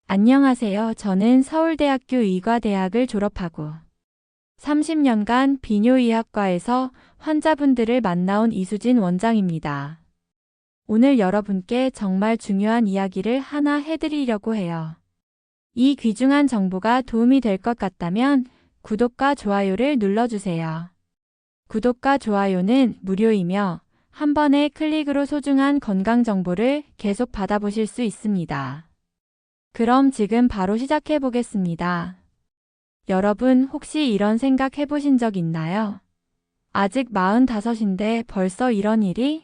안녕하세요. 저는 서울대학교 의과대학을 졸업하고 30년간 비뇨의학과에서 환자분들을 만나온 이수진 원장입니다. 오늘 여러분께 정말 중요한 이야기를 하나 해드리려고 해요. 이 귀중한 정보가 도움이 될 것 같다면 구독과 좋아요를 눌러주세요. 구독과 좋아요는 무료이며 한 번의 클릭으로 소중한 건강 정보를 계속 받아보실 수 있습니다. 그럼 지금 바로 시작해 보겠습니다. 여러분 혹시 이런 생각 해보신 적 있나요? 아직 45인데 벌써 이런 일이?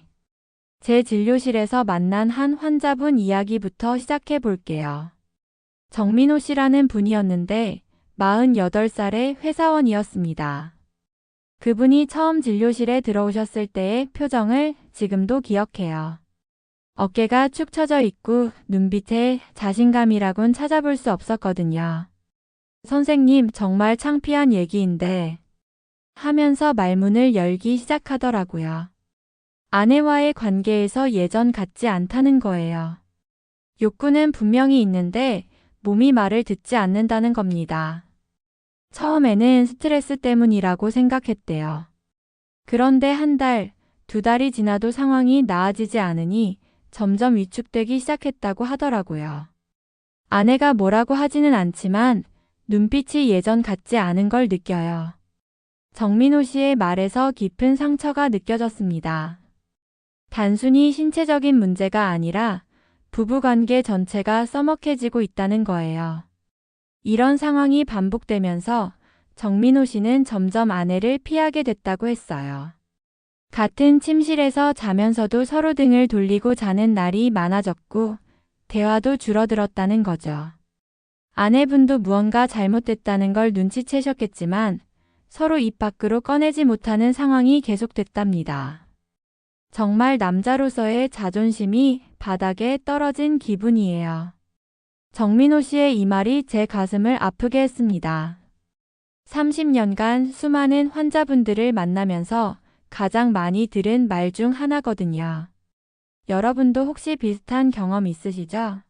제 진료실에서 만난 한 환자분 이야기부터 시작해 볼게요. 정민호 씨라는 분이었는데 48살의 회사원이었습니다. 그분이 처음 진료실에 들어오셨을 때의 표정을 지금도 기억해요. 어깨가 축 처져 있고 눈빛에 자신감이라곤 찾아볼 수 없었거든요. 선생님, 정말 창피한 얘기인데 하면서 말문을 열기 시작하더라고요. 아내와의 관계에서 예전 같지 않다는 거예요. 욕구는 분명히 있는데 몸이 말을 듣지 않는다는 겁니다. 처음에는 스트레스 때문이라고 생각했대요. 그런데 한 달, 두 달이 지나도 상황이 나아지지 않으니 점점 위축되기 시작했다고 하더라고요. 아내가 뭐라고 하지는 않지만 눈빛이 예전 같지 않은 걸 느껴요. 정민호 씨의 말에서 깊은 상처가 느껴졌습니다. 단순히 신체적인 문제가 아니라 부부관계 전체가 써먹해지고 있다는 거예요. 이런 상황이 반복되면서 정민호 씨는 점점 아내를 피하게 됐다고 했어요. 같은 침실에서 자면서도 서로 등을 돌리고 자는 날이 많아졌고 대화도 줄어들었다는 거죠. 아내분도 무언가 잘못됐다는 걸 눈치채셨겠지만 서로 입 밖으로 꺼내지 못하는 상황이 계속됐답니다. 정말 남자로서의 자존심이 바닥에 떨어진 기분이에요. 정민호 씨의 이 말이 제 가슴을 아프게 했습니다. 30년간 수많은 환자분들을 만나면서 가장 많이 들은 말 중 하나거든요. 여러분도 혹시 비슷한 경험 있으시죠?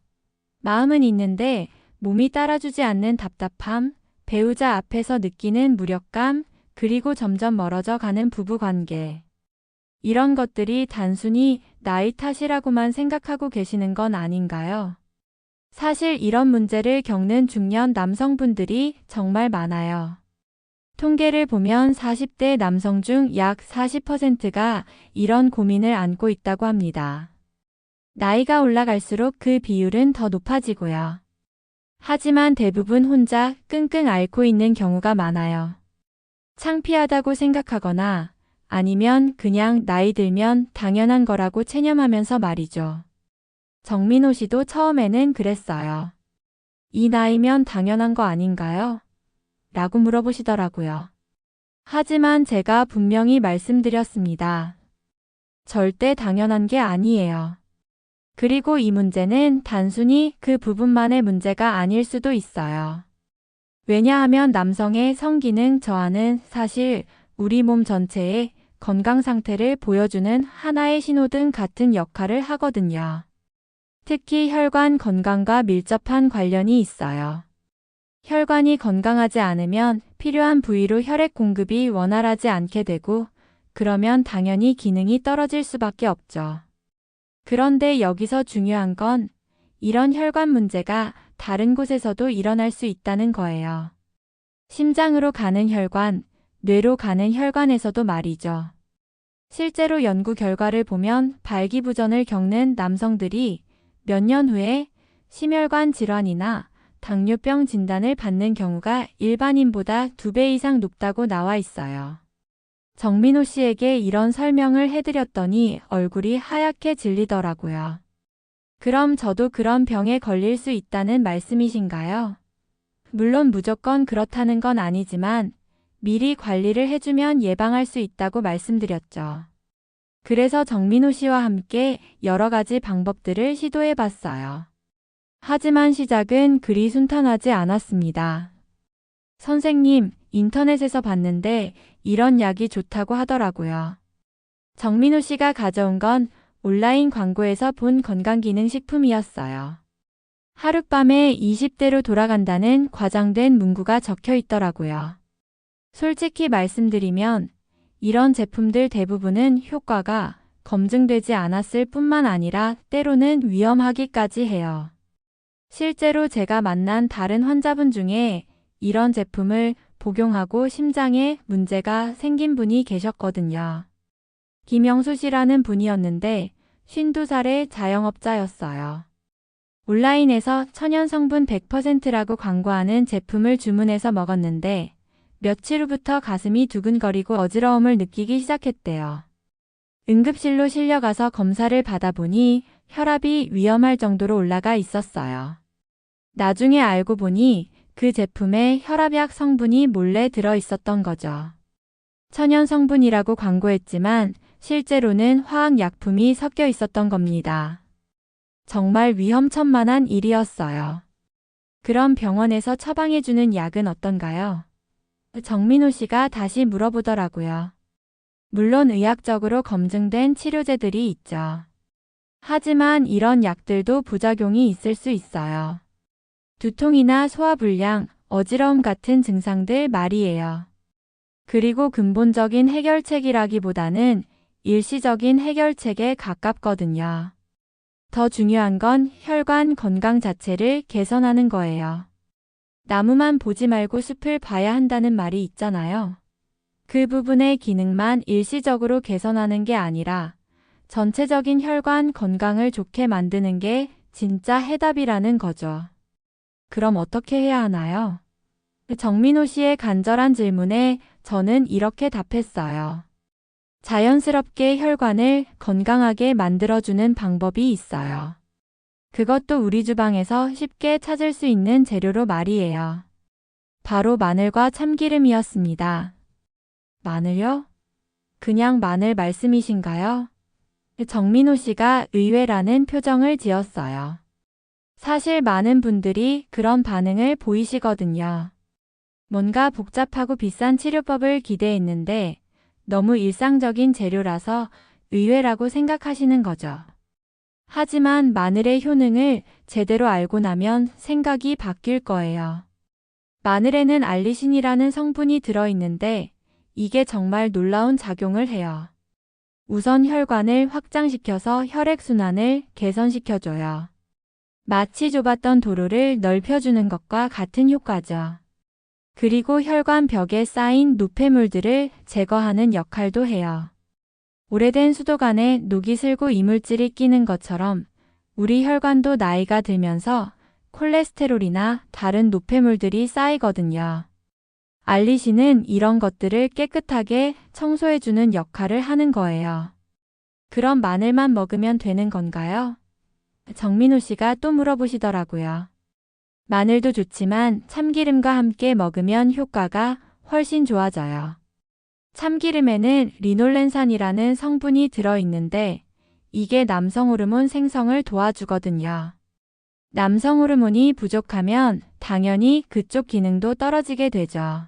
마음은 있는데 몸이 따라주지 않는 답답함, 배우자 앞에서 느끼는 무력감, 그리고 점점 멀어져 가는 부부관계. 이런 것들이 단순히 나이 탓이라고만 생각하고 계시는 건 아닌가요? 사실 이런 문제를 겪는 중년 남성분들이 정말 많아요. 통계를 보면 40대 남성 중 약 40%가 이런 고민을 안고 있다고 합니다. 나이가 올라갈수록 그 비율은 더 높아지고요. 하지만 대부분 혼자 끙끙 앓고 있는 경우가 많아요. 창피하다고 생각하거나 아니면 그냥 나이 들면 당연한 거라고 체념하면서 말이죠. 정민호 씨도 처음에는 그랬어요. 이 나이면 당연한 거 아닌가요? 라고 물어보시더라고요. 하지만 제가 분명히 말씀드렸습니다. 절대 당연한 게 아니에요. 그리고 이 문제는 단순히 그 부분만의 문제가 아닐 수도 있어요. 왜냐하면 남성의 성기능 저하는 사실 우리 몸 전체의 건강 상태를 보여주는 하나의 신호등 같은 역할을 하거든요. 특히 혈관 건강과 밀접한 관련이 있어요. 혈관이 건강하지 않으면 필요한 부위로 혈액 공급이 원활하지 않게 되고 그러면 당연히 기능이 떨어질 수밖에 없죠. 그런데 여기서 중요한 건 이런 혈관 문제가 다른 곳에서도 일어날 수 있다는 거예요. 심장으로 가는 혈관, 뇌로 가는 혈관에서도 말이죠. 실제로 연구 결과를 보면 발기부전을 겪는 남성들이 몇 년 후에 심혈관 질환이나 당뇨병 진단을 받는 경우가 일반인보다 2배 이상 높다고 나와 있어요. 정민호 씨에게 이런 설명을 해드렸더니 얼굴이 하얗게 질리더라고요. 그럼 저도 그런 병에 걸릴 수 있다는 말씀이신가요? 물론 무조건 그렇다는 건 아니지만 미리 관리를 해주면 예방할 수 있다고 말씀드렸죠. 그래서 정민호 씨와 함께 여러 가지 방법들을 시도해 봤어요. 하지만 시작은 그리 순탄하지 않았습니다. 선생님, 인터넷에서 봤는데 이런 약이 좋다고 하더라고요. 정민호 씨가 가져온 건 온라인 광고에서 본 건강기능식품이었어요. 하룻밤에 20대로 돌아간다는 과장된 문구가 적혀 있더라고요. 솔직히 말씀드리면 이런 제품들 대부분은 효과가 검증되지 않았을 뿐만 아니라 때로는 위험하기까지 해요. 실제로 제가 만난 다른 환자분 중에 이런 제품을 복용하고 심장에 문제가 생긴 분이 계셨거든요. 김영수 씨라는 분이었는데 52살의 자영업자였어요. 온라인에서 천연 성분 100%라고 광고하는 제품을 주문해서 먹었는데 며칠 후부터 가슴이 두근거리고 어지러움을 느끼기 시작했대요. 응급실로 실려가서 검사를 받아보니 혈압이 위험할 정도로 올라가 있었어요. 나중에 알고 보니 그 제품에 혈압약 성분이 몰래 들어 있었던 거죠. 천연 성분이라고 광고했지만 실제로는 화학약품이 섞여 있었던 겁니다. 정말 위험천만한 일이었어요. 그럼 병원에서 처방해주는 약은 어떤가요? 정민호 씨가 다시 물어보더라고요. 물론 의학적으로 검증된 치료제들이 있죠. 하지만 이런 약들도 부작용이 있을 수 있어요. 두통이나 소화불량, 어지러움 같은 증상들 말이에요. 그리고 근본적인 해결책이라기보다는 일시적인 해결책에 가깝거든요. 더 중요한 건 혈관 건강 자체를 개선하는 거예요. 나무만 보지 말고 숲을 봐야 한다는 말이 있잖아요. 그 부분의 기능만 일시적으로 개선하는 게 아니라 전체적인 혈관 건강을 좋게 만드는 게 진짜 해답이라는 거죠. 그럼 어떻게 해야 하나요? 정민호 씨의 간절한 질문에 저는 이렇게 답했어요. 자연스럽게 혈관을 건강하게 만들어주는 방법이 있어요. 그것도 우리 주방에서 쉽게 찾을 수 있는 재료로 말이에요. 바로 마늘과 참기름이었습니다. 마늘요? 그냥 마늘 말씀이신가요? 정민호 씨가 의외라는 표정을 지었어요. 사실 많은 분들이 그런 반응을 보이시거든요. 뭔가 복잡하고 비싼 치료법을 기대했는데 너무 일상적인 재료라서 의외라고 생각하시는 거죠. 하지만 마늘의 효능을 제대로 알고 나면 생각이 바뀔 거예요. 마늘에는 알리신이라는 성분이 들어있는데 이게 정말 놀라운 작용을 해요. 우선 혈관을 확장시켜서 혈액순환을 개선시켜줘요. 마치 좁았던 도로를 넓혀주는 것과 같은 효과죠. 그리고 혈관 벽에 쌓인 노폐물들을 제거하는 역할도 해요. 오래된 수도관에 녹이 슬고 이물질이 끼는 것처럼 우리 혈관도 나이가 들면서 콜레스테롤이나 다른 노폐물들이 쌓이거든요. 알리신은 이런 것들을 깨끗하게 청소해주는 역할을 하는 거예요. 그럼 마늘만 먹으면 되는 건가요? 정민호 씨가 또 물어보시더라고요. 마늘도 좋지만 참기름과 함께 먹으면 효과가 훨씬 좋아져요. 참기름에는 리놀렌산이라는 성분이 들어있는데 이게 남성 호르몬 생성을 도와주거든요. 남성 호르몬이 부족하면 당연히 그쪽 기능도 떨어지게 되죠.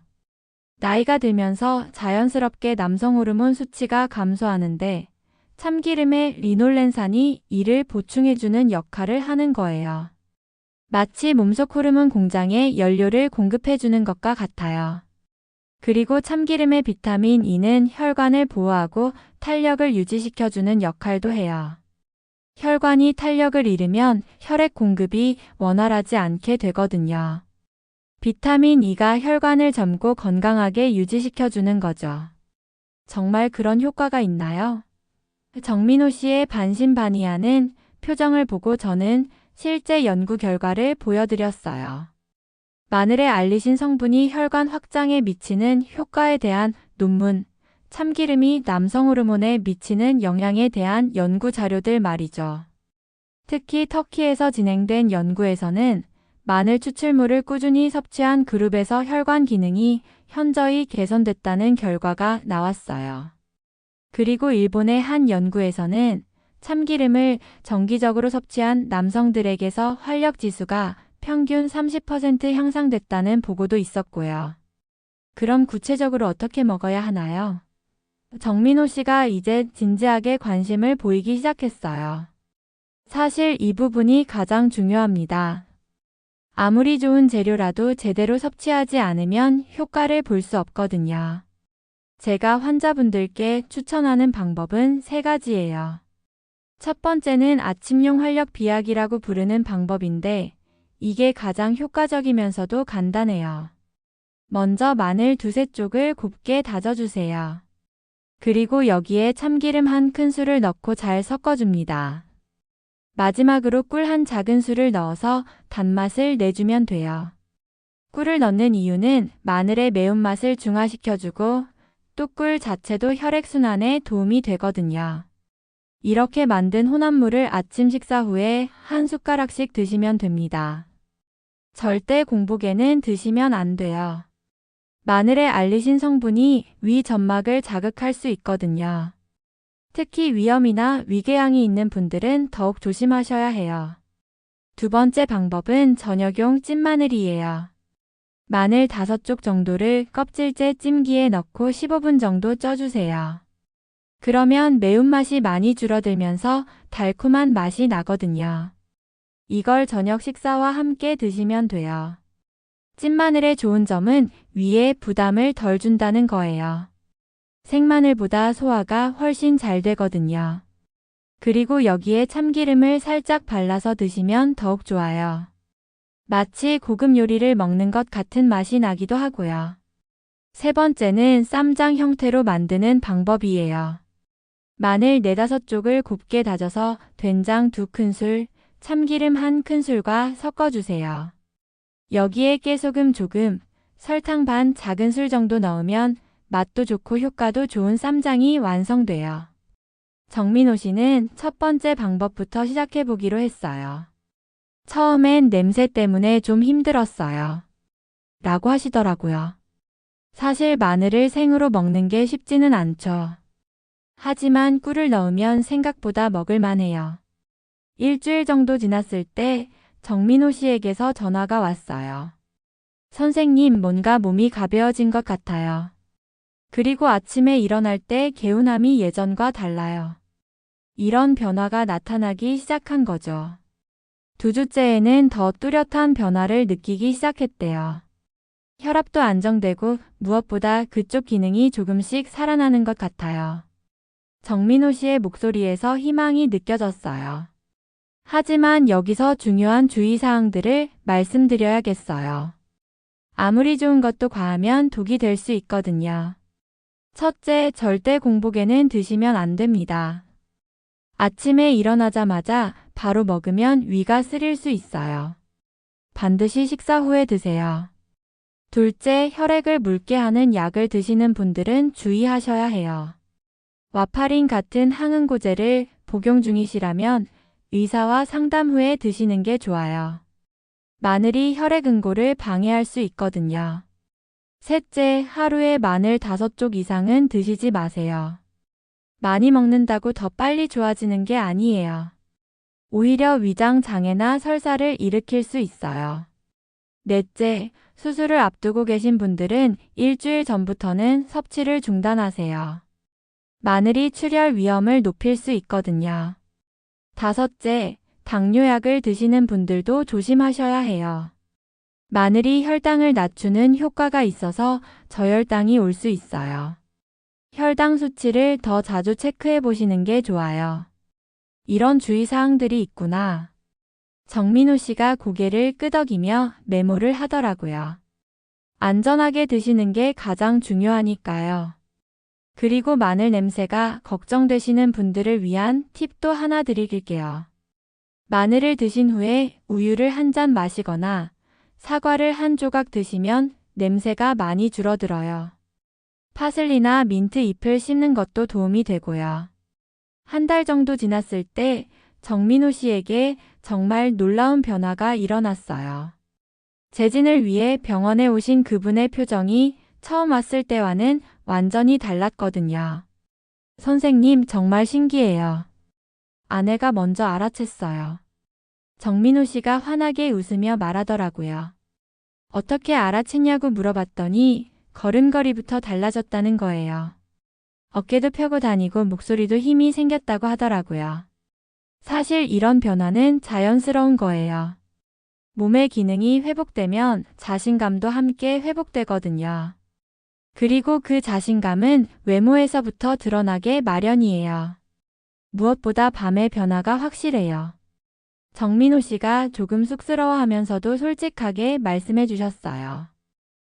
나이가 들면서 자연스럽게 남성 호르몬 수치가 감소하는데 참기름의 리놀렌산이 이를 보충해주는 역할을 하는 거예요. 마치 몸속 호르몬 공장에 연료를 공급해주는 것과 같아요. 그리고 참기름의 비타민 E는 혈관을 보호하고 탄력을 유지시켜주는 역할도 해요. 혈관이 탄력을 잃으면 혈액 공급이 원활하지 않게 되거든요. 비타민 E가 혈관을 젊고 건강하게 유지시켜주는 거죠. 정말 그런 효과가 있나요? 정민호 씨의 반신반의하는 표정을 보고 저는 실제 연구 결과를 보여드렸어요. 마늘의 알리신 성분이 혈관 확장에 미치는 효과에 대한 논문, 참기름이 남성 호르몬에 미치는 영향에 대한 연구 자료들 말이죠. 특히 터키에서 진행된 연구에서는 마늘 추출물을 꾸준히 섭취한 그룹에서 혈관 기능이 현저히 개선됐다는 결과가 나왔어요. 그리고 일본의 한 연구에서는 참기름을 정기적으로 섭취한 남성들에게서 활력 지수가 평균 30% 향상됐다는 보고도 있었고요. 그럼 구체적으로 어떻게 먹어야 하나요? 정민호 씨가 이제 진지하게 관심을 보이기 시작했어요. 사실 이 부분이 가장 중요합니다. 아무리 좋은 재료라도 제대로 섭취하지 않으면 효과를 볼 수 없거든요. 제가 환자분들께 추천하는 방법은 3가지예요. 첫 번째는 아침용 활력 비약이라고 부르는 방법인데 이게 가장 효과적이면서도 간단해요. 먼저 마늘 2~3쪽을 곱게 다져주세요. 그리고 여기에 참기름 1큰술을 넣고 잘 섞어줍니다. 마지막으로 꿀 1작은술을 넣어서 단맛을 내주면 돼요. 꿀을 넣는 이유는 마늘의 매운맛을 중화시켜주고 또 꿀 자체도 혈액순환에 도움이 되거든요. 이렇게 만든 혼합물을 아침 식사 후에 1숟가락씩 드시면 됩니다. 절대 공복에는 드시면 안 돼요. 마늘의 알리신 성분이 위 점막을 자극할 수 있거든요. 특히 위염이나 위궤양이 있는 분들은 더욱 조심하셔야 해요. 두 번째 방법은 저녁용 찐마늘이에요. 마늘 5쪽 정도를 껍질째 찜기에 넣고 15분 정도 쪄주세요. 그러면 매운맛이 많이 줄어들면서 달콤한 맛이 나거든요. 이걸 저녁 식사와 함께 드시면 돼요. 찐마늘의 좋은 점은 위에 부담을 덜 준다는 거예요. 생마늘보다 소화가 훨씬 잘 되거든요. 그리고 여기에 참기름을 살짝 발라서 드시면 더욱 좋아요. 마치 고급 요리를 먹는 것 같은 맛이 나기도 하고요. 세 번째는 쌈장 형태로 만드는 방법이에요. 마늘 4~5쪽을 곱게 다져서 된장 2큰술, 참기름 1큰술과 섞어주세요. 여기에 깨소금 조금, 설탕 반 작은술 정도 넣으면 맛도 좋고 효과도 좋은 쌈장이 완성돼요. 정민호 씨는 첫 번째 방법부터 시작해보기로 했어요. 처음엔 냄새 때문에 좀 힘들었어요. 라고 하시더라고요. 사실 마늘을 생으로 먹는 게 쉽지는 않죠. 하지만 꿀을 넣으면 생각보다 먹을만해요. 일주일 정도 지났을 때 정민호 씨에게서 전화가 왔어요. 선생님, 뭔가 몸이 가벼워진 것 같아요. 그리고 아침에 일어날 때 개운함이 예전과 달라요. 이런 변화가 나타나기 시작한 거죠. 2주째에는 더 뚜렷한 변화를 느끼기 시작했대요. 혈압도 안정되고 무엇보다 그쪽 기능이 조금씩 살아나는 것 같아요. 정민호 씨의 목소리에서 희망이 느껴졌어요. 하지만 여기서 중요한 주의사항들을 말씀드려야겠어요. 아무리 좋은 것도 과하면 독이 될 수 있거든요. 첫째, 절대 공복에는 드시면 안 됩니다. 아침에 일어나자마자 바로 먹으면 위가 쓰릴 수 있어요. 반드시 식사 후에 드세요. 둘째, 혈액을 묽게 하는 약을 드시는 분들은 주의하셔야 해요. 와파린 같은 항응고제를 복용 중이시라면 의사와 상담 후에 드시는 게 좋아요. 마늘이 혈액 응고를 방해할 수 있거든요. 셋째, 하루에 마늘 5쪽 이상은 드시지 마세요. 많이 먹는다고 더 빨리 좋아지는 게 아니에요. 오히려 위장 장애나 설사를 일으킬 수 있어요. 넷째, 수술을 앞두고 계신 분들은 일주일 전부터는 섭취를 중단하세요. 마늘이 출혈 위험을 높일 수 있거든요. 다섯째, 당뇨약을 드시는 분들도 조심하셔야 해요. 마늘이 혈당을 낮추는 효과가 있어서 저혈당이 올 수 있어요. 혈당 수치를 더 자주 체크해 보시는 게 좋아요. 이런 주의사항들이 있구나. 정민호 씨가 고개를 끄덕이며 메모를 하더라고요. 안전하게 드시는 게 가장 중요하니까요. 그리고 마늘 냄새가 걱정되시는 분들을 위한 팁도 하나 드릴게요. 마늘을 드신 후에 우유를 1잔 마시거나 사과를 1조각 드시면 냄새가 많이 줄어들어요. 파슬리나 민트 잎을 씹는 것도 도움이 되고요. 1달 정도 지났을 때 정민호 씨에게 정말 놀라운 변화가 일어났어요. 재진을 위해 병원에 오신 그분의 표정이 처음 왔을 때와는 완전히 달랐거든요. 선생님, 정말 신기해요. 아내가 먼저 알아챘어요. 정민호 씨가 환하게 웃으며 말하더라고요. 어떻게 알아챘냐고 물어봤더니 걸음걸이부터 달라졌다는 거예요. 어깨도 펴고 다니고 목소리도 힘이 생겼다고 하더라고요. 사실 이런 변화는 자연스러운 거예요. 몸의 기능이 회복되면 자신감도 함께 회복되거든요. 그리고 그 자신감은 외모에서부터 드러나게 마련이에요. 무엇보다 밤의 변화가 확실해요. 정민호 씨가 조금 쑥스러워하면서도 솔직하게 말씀해 주셨어요.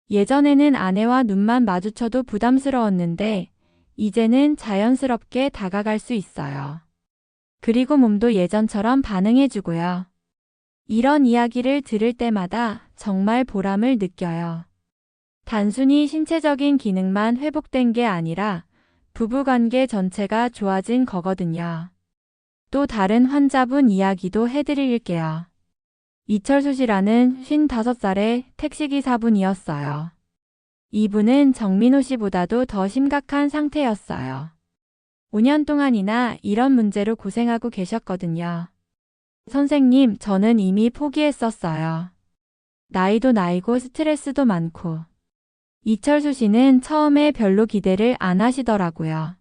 예전에는 아내와 눈만 마주쳐도 부담스러웠는데 이제는 자연스럽게 다가갈 수 있어요. 그리고 몸도 예전처럼 반응해 주고요. 이런 이야기를 들을 때마다 정말 보람을 느껴요. 단순히 신체적인 기능만 회복된 게 아니라 부부관계 전체가 좋아진 거거든요. 또 다른 환자분 이야기도 해드릴게요. 이철수 씨라는 55살의 택시기사분이었어요. 이분은 정민호 씨보다도 더 심각한 상태였어요. 5년 동안이나 이런 문제로 고생하고 계셨거든요. 선생님, 저는 이미 포기했었어요. 나이도 나이고 스트레스도 많고. 이철수 씨는 처음에 별로 기대를 안 하시더라고요.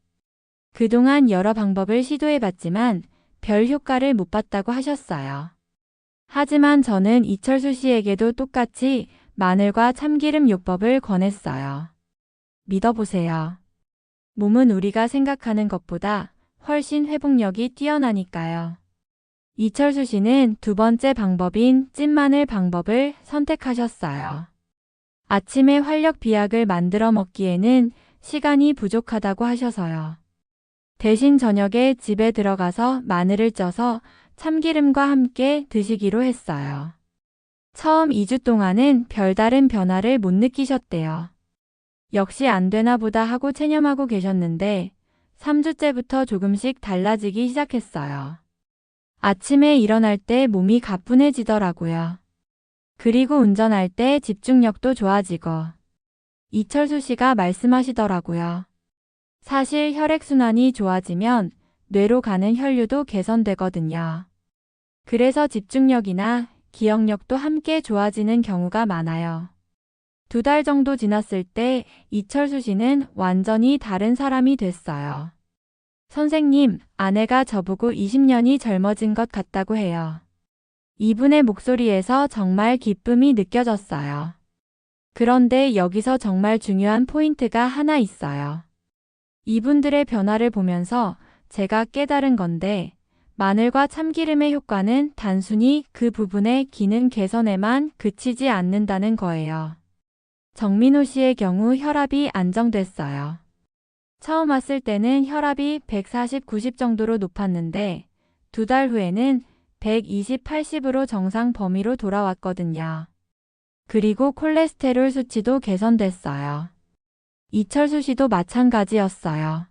그동안 여러 방법을 시도해봤지만 별 효과를 못 봤다고 하셨어요. 하지만 저는 이철수 씨에게도 똑같이 마늘과 참기름 요법을 권했어요. 믿어보세요. 몸은 우리가 생각하는 것보다 훨씬 회복력이 뛰어나니까요. 이철수 씨는 두 번째 방법인 찐마늘 방법을 선택하셨어요. 아침에 활력 비약을 만들어 먹기에는 시간이 부족하다고 하셔서요. 대신 저녁에 집에 들어가서 마늘을 쪄서 참기름과 함께 드시기로 했어요. 처음 2주 동안은 별다른 변화를 못 느끼셨대요. 역시 안 되나 보다 하고 체념하고 계셨는데 3주째부터 조금씩 달라지기 시작했어요. 아침에 일어날 때 몸이 가뿐해지더라고요. 그리고 운전할 때 집중력도 좋아지고. 이철수 씨가 말씀하시더라고요. 사실 혈액순환이 좋아지면 뇌로 가는 혈류도 개선되거든요. 그래서 집중력이나 기억력도 함께 좋아지는 경우가 많아요. 2달 정도 지났을 때 이철수 씨는 완전히 다른 사람이 됐어요. 선생님, 아내가 저보고 20년이 젊어진 것 같다고 해요. 이분의 목소리에서 정말 기쁨이 느껴졌어요. 그런데 여기서 정말 중요한 포인트가 하나 있어요. 이분들의 변화를 보면서 제가 깨달은 건데 마늘과 참기름의 효과는 단순히 그 부분의 기능 개선에만 그치지 않는다는 거예요. 정민호 씨의 경우 혈압이 안정됐어요. 처음 왔을 때는 혈압이 140, 90 정도로 높았는데 2달 후에는 120, 80으로 정상 범위로 돌아왔거든요. 그리고 콜레스테롤 수치도 개선됐어요. 이철수 씨도 마찬가지였어요.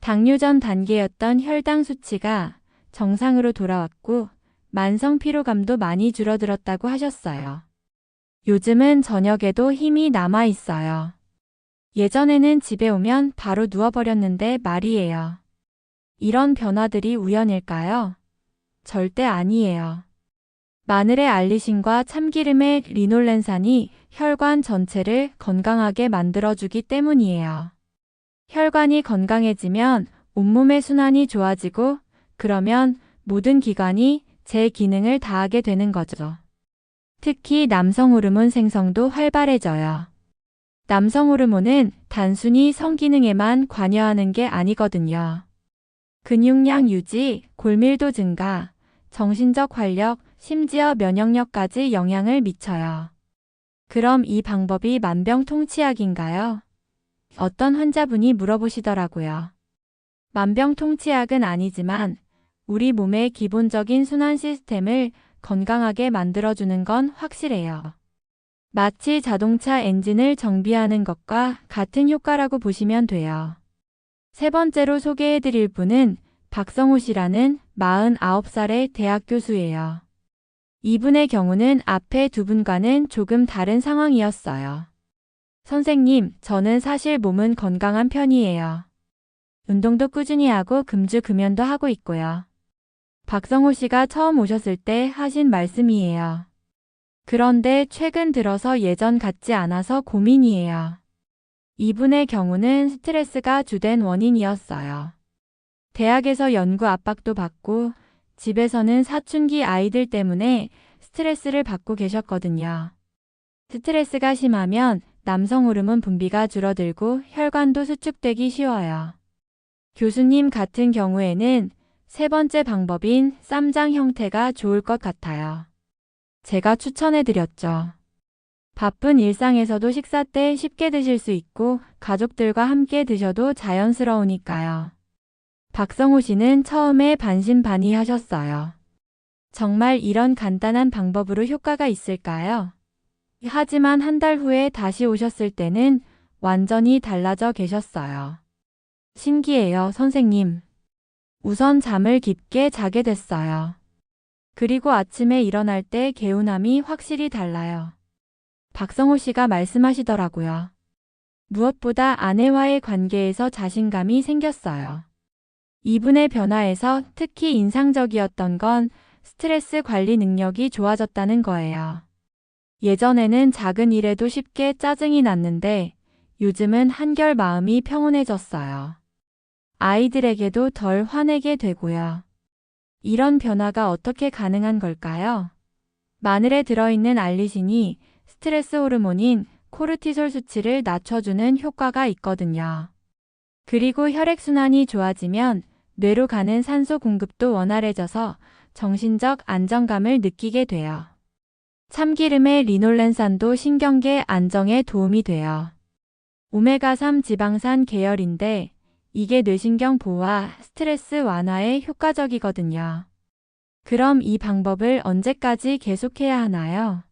당뇨 전 단계였던 혈당 수치가 정상으로 돌아왔고 만성 피로감도 많이 줄어들었다고 하셨어요. 요즘은 저녁에도 힘이 남아 있어요. 예전에는 집에 오면 바로 누워버렸는데 말이에요. 이런 변화들이 우연일까요? 절대 아니에요. 마늘의 알리신과 참기름의 리놀렌산이 혈관 전체를 건강하게 만들어주기 때문이에요. 혈관이 건강해지면 온몸의 순환이 좋아지고 그러면 모든 기관이 제 기능을 다하게 되는 거죠. 특히 남성 호르몬 생성도 활발해져요. 남성 호르몬은 단순히 성기능에만 관여하는 게 아니거든요. 근육량 유지, 골밀도 증가, 정신적 활력, 심지어 면역력까지 영향을 미쳐요. 그럼 이 방법이 만병통치약인가요? 어떤 환자분이 물어보시더라고요. 만병통치약은 아니지만 우리 몸의 기본적인 순환 시스템을 건강하게 만들어주는 건 확실해요. 마치 자동차 엔진을 정비하는 것과 같은 효과라고 보시면 돼요. 세 번째로 소개해드릴 분은 박성호 씨라는 49살의 대학 교수예요. 이분의 경우는 앞에 두 분과는 조금 다른 상황이었어요. 선생님, 저는 사실 몸은 건강한 편이에요. 운동도 꾸준히 하고 금주 금연도 하고 있고요. 박성호 씨가 처음 오셨을 때 하신 말씀이에요. 그런데 최근 들어서 예전 같지 않아서 고민이에요. 이분의 경우는 스트레스가 주된 원인이었어요. 대학에서 연구 압박도 받고 집에서는 사춘기 아이들 때문에 스트레스를 받고 계셨거든요. 스트레스가 심하면 남성 호르몬 분비가 줄어들고 혈관도 수축되기 쉬워요. 교수님 같은 경우에는 세 번째 방법인 쌈장 형태가 좋을 것 같아요. 제가 추천해드렸죠. 바쁜 일상에서도 식사 때 쉽게 드실 수 있고 가족들과 함께 드셔도 자연스러우니까요. 박성호 씨는 처음에 반신반의하셨어요. 정말 이런 간단한 방법으로 효과가 있을까요? 하지만 한 달 후에 다시 오셨을 때는 완전히 달라져 계셨어요. 신기해요, 선생님. 우선 잠을 깊게 자게 됐어요. 그리고 아침에 일어날 때 개운함이 확실히 달라요. 박성호 씨가 말씀하시더라고요. 무엇보다 아내와의 관계에서 자신감이 생겼어요. 이분의 변화에서 특히 인상적이었던 건 스트레스 관리 능력이 좋아졌다는 거예요. 예전에는 작은 일에도 쉽게 짜증이 났는데 요즘은 한결 마음이 평온해졌어요. 아이들에게도 덜 화내게 되고요. 이런 변화가 어떻게 가능한 걸까요? 마늘에 들어있는 알리신이 스트레스 호르몬인 코르티솔 수치를 낮춰주는 효과가 있거든요. 그리고 혈액순환이 좋아지면 뇌로 가는 산소 공급도 원활해져서 정신적 안정감을 느끼게 돼요. 참기름의 리놀렌산도 신경계 안정에 도움이 돼요. 오메가3 지방산 계열인데 이게 뇌신경 보호와 스트레스 완화에 효과적이거든요. 그럼 이 방법을 언제까지 계속해야 하나요?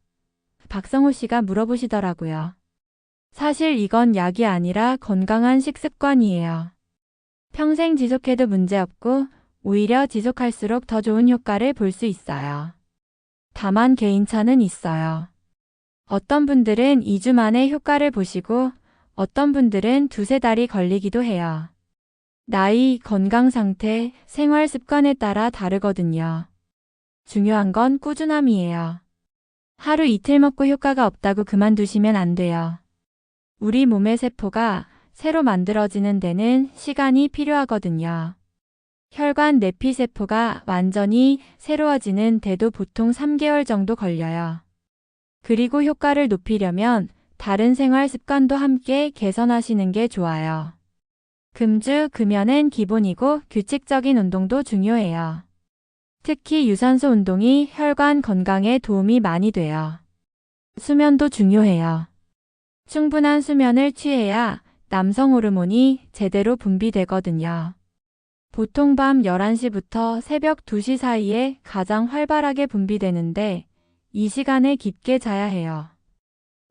박성호 씨가 물어보시더라고요. 사실 이건 약이 아니라 건강한 식습관이에요. 평생 지속해도 문제없고 오히려 지속할수록 더 좋은 효과를 볼 수 있어요. 다만 개인차는 있어요. 어떤 분들은 2주 만에 효과를 보시고 어떤 분들은 두세 달이 걸리기도 해요. 나이, 건강 상태, 생활 습관에 따라 다르거든요. 중요한 건 꾸준함이에요. 하루 이틀 먹고 효과가 없다고 그만두시면 안 돼요. 우리 몸의 세포가 새로 만들어지는 데는 시간이 필요하거든요. 혈관 내피세포가 완전히 새로워지는 데도 보통 3개월 정도 걸려요. 그리고 효과를 높이려면 다른 생활 습관도 함께 개선하시는 게 좋아요. 금주, 금연은 기본이고 규칙적인 운동도 중요해요. 특히 유산소 운동이 혈관 건강에 도움이 많이 돼요. 수면도 중요해요. 충분한 수면을 취해야 남성 호르몬이 제대로 분비되거든요. 보통 밤 11시부터 새벽 2시 사이에 가장 활발하게 분비되는데 이 시간에 깊게 자야 해요.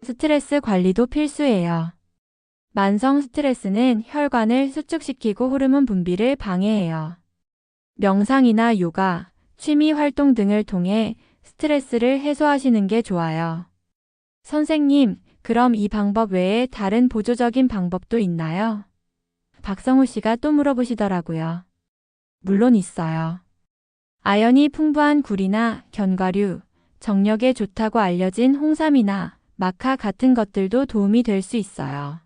스트레스 관리도 필수예요. 만성 스트레스는 혈관을 수축시키고 호르몬 분비를 방해해요. 명상이나 요가, 취미 활동 등을 통해 스트레스를 해소하시는 게 좋아요. 선생님, 그럼 이 방법 외에 다른 보조적인 방법도 있나요? 박성호 씨가 또 물어보시더라고요. 물론 있어요. 아연이 풍부한 굴이나 견과류, 정력에 좋다고 알려진 홍삼이나 마카 같은 것들도 도움이 될 수 있어요.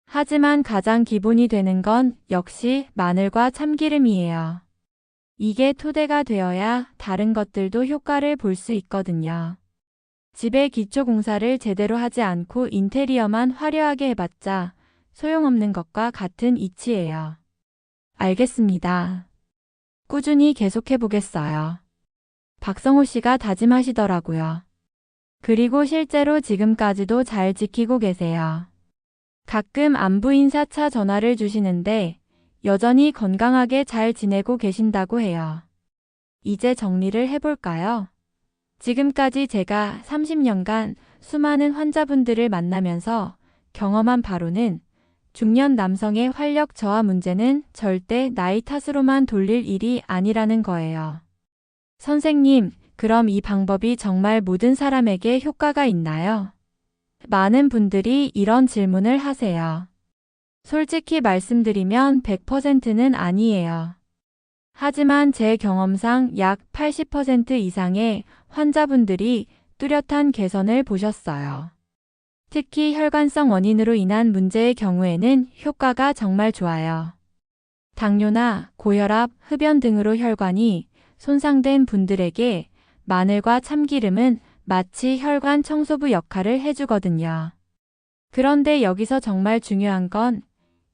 하지만 가장 기본이 되는 건 역시 마늘과 참기름이에요. 이게 토대가 되어야 다른 것들도 효과를 볼 수 있거든요. 집에 기초 공사를 제대로 하지 않고 인테리어만 화려하게 해봤자 소용없는 것과 같은 이치예요. 알겠습니다. 꾸준히 계속해 보겠어요. 박성호 씨가 다짐하시더라고요. 그리고 실제로 지금까지도 잘 지키고 계세요. 가끔 안부 인사차 전화를 주시는데 여전히 건강하게 잘 지내고 계신다고 해요. 이제 정리를 해볼까요? 지금까지 제가 30년간 수많은 환자분들을 만나면서 경험한 바로는 중년 남성의 활력 저하 문제는 절대 나이 탓으로만 돌릴 일이 아니라는 거예요. 선생님, 그럼 이 방법이 정말 모든 사람에게 효과가 있나요? 많은 분들이 이런 질문을 하세요. 솔직히 말씀드리면 100%는 아니에요. 하지만 제 경험상 약 80% 이상의 환자분들이 뚜렷한 개선을 보셨어요. 특히 혈관성 원인으로 인한 문제의 경우에는 효과가 정말 좋아요. 당뇨나 고혈압, 흡연 등으로 혈관이 손상된 분들에게 마늘과 참기름은 마치 혈관 청소부 역할을 해주거든요. 그런데 여기서 정말 중요한 건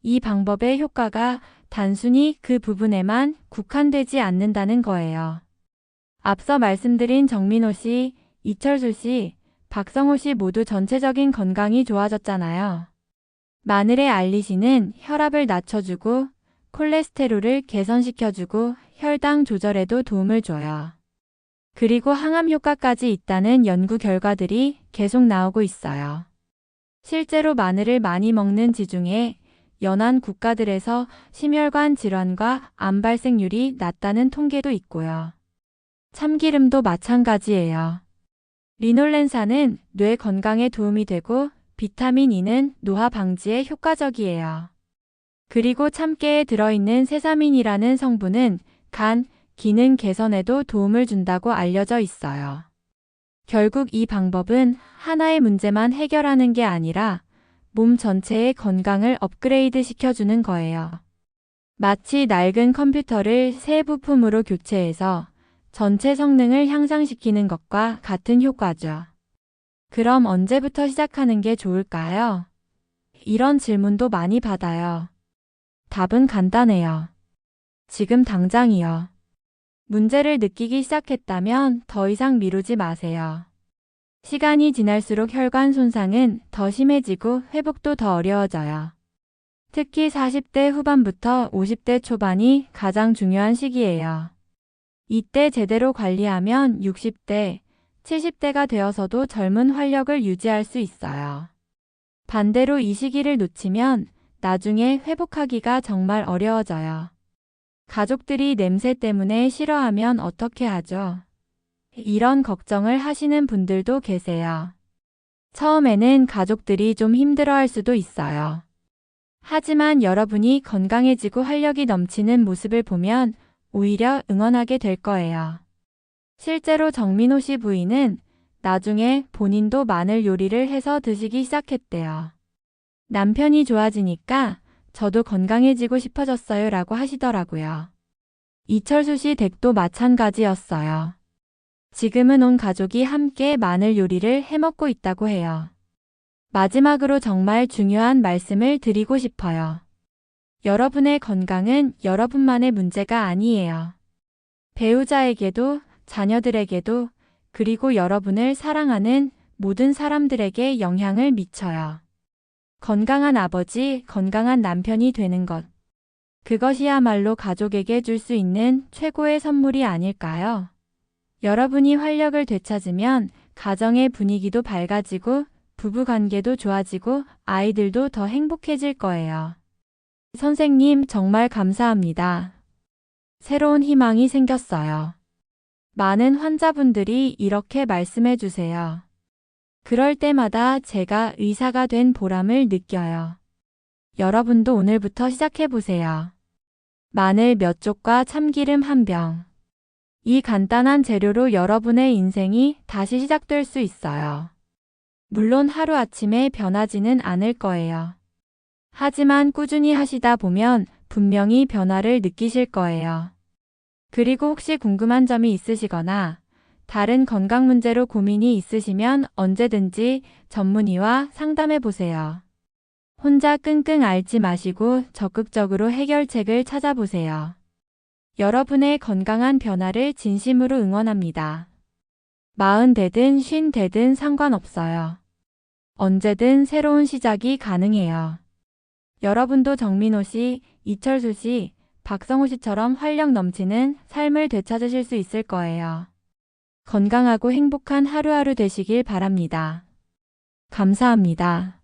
이 방법의 효과가 단순히 그 부분에만 국한되지 않는다는 거예요. 앞서 말씀드린 정민호 씨, 이철수 씨, 박성호 씨 모두 전체적인 건강이 좋아졌잖아요. 마늘의 알리신은 혈압을 낮춰주고 콜레스테롤을 개선시켜주고 혈당 조절에도 도움을 줘요. 그리고 항암 효과까지 있다는 연구 결과들이 계속 나오고 있어요. 실제로 마늘을 많이 먹는 지중해 연안 국가들에서 심혈관 질환과 암 발생률이 낮다는 통계도 있고요. 참기름도 마찬가지예요. 리놀렌산은 뇌 건강에 도움이 되고 비타민 E는 노화 방지에 효과적이에요. 그리고 참깨에 들어있는 세사민이라는 성분은 간, 기능 개선에도 도움을 준다고 알려져 있어요. 결국 이 방법은 하나의 문제만 해결하는 게 아니라 몸 전체의 건강을 업그레이드 시켜주는 거예요. 마치 낡은 컴퓨터를 새 부품으로 교체해서 전체 성능을 향상시키는 것과 같은 효과죠. 그럼 언제부터 시작하는 게 좋을까요? 이런 질문도 많이 받아요. 답은 간단해요. 지금 당장이요. 문제를 느끼기 시작했다면 더 이상 미루지 마세요. 시간이 지날수록 혈관 손상은 더 심해지고 회복도 더 어려워져요. 특히 40대 후반부터 50대 초반이 가장 중요한 시기예요. 이때 제대로 관리하면 60대, 70대가 되어서도 젊은 활력을 유지할 수 있어요. 반대로 이 시기를 놓치면 나중에 회복하기가 정말 어려워져요. 가족들이 냄새 때문에 싫어하면 어떻게 하죠? 이런 걱정을 하시는 분들도 계세요. 처음에는 가족들이 좀 힘들어할 수도 있어요. 하지만 여러분이 건강해지고 활력이 넘치는 모습을 보면 오히려 응원하게 될 거예요. 실제로 정민호 씨 부인은 나중에 본인도 마늘 요리를 해서 드시기 시작했대요. 남편이 좋아지니까 저도 건강해지고 싶어졌어요 라고 하시더라고요. 이철수 씨 댁도 마찬가지였어요. 지금은 온 가족이 함께 마늘 요리를 해먹고 있다고 해요. 마지막으로 정말 중요한 말씀을 드리고 싶어요. 여러분의 건강은 여러분만의 문제가 아니에요. 배우자에게도, 자녀들에게도, 그리고 여러분을 사랑하는 모든 사람들에게 영향을 미쳐요. 건강한 아버지, 건강한 남편이 되는 것. 그것이야말로 가족에게 줄 수 있는 최고의 선물이 아닐까요? 여러분이 활력을 되찾으면 가정의 분위기도 밝아지고 부부관계도 좋아지고 아이들도 더 행복해질 거예요. 선생님 정말 감사합니다. 새로운 희망이 생겼어요. 많은 환자분들이 이렇게 말씀해 주세요. 그럴 때마다 제가 의사가 된 보람을 느껴요. 여러분도 오늘부터 시작해 보세요. 마늘 몇 쪽과 참기름 한 병. 이 간단한 재료로 여러분의 인생이 다시 시작될 수 있어요. 물론 하루아침에 변하지는 않을 거예요. 하지만 꾸준히 하시다 보면 분명히 변화를 느끼실 거예요. 그리고 혹시 궁금한 점이 있으시거나 다른 건강 문제로 고민이 있으시면 언제든지 전문의와 상담해 보세요. 혼자 끙끙 앓지 마시고 적극적으로 해결책을 찾아보세요. 여러분의 건강한 변화를 진심으로 응원합니다. 40대든 50대든 상관없어요. 언제든 새로운 시작이 가능해요. 여러분도 정민호 씨, 이철수 씨, 박성호 씨처럼 활력 넘치는 삶을 되찾으실 수 있을 거예요. 건강하고 행복한 하루하루 되시길 바랍니다. 감사합니다.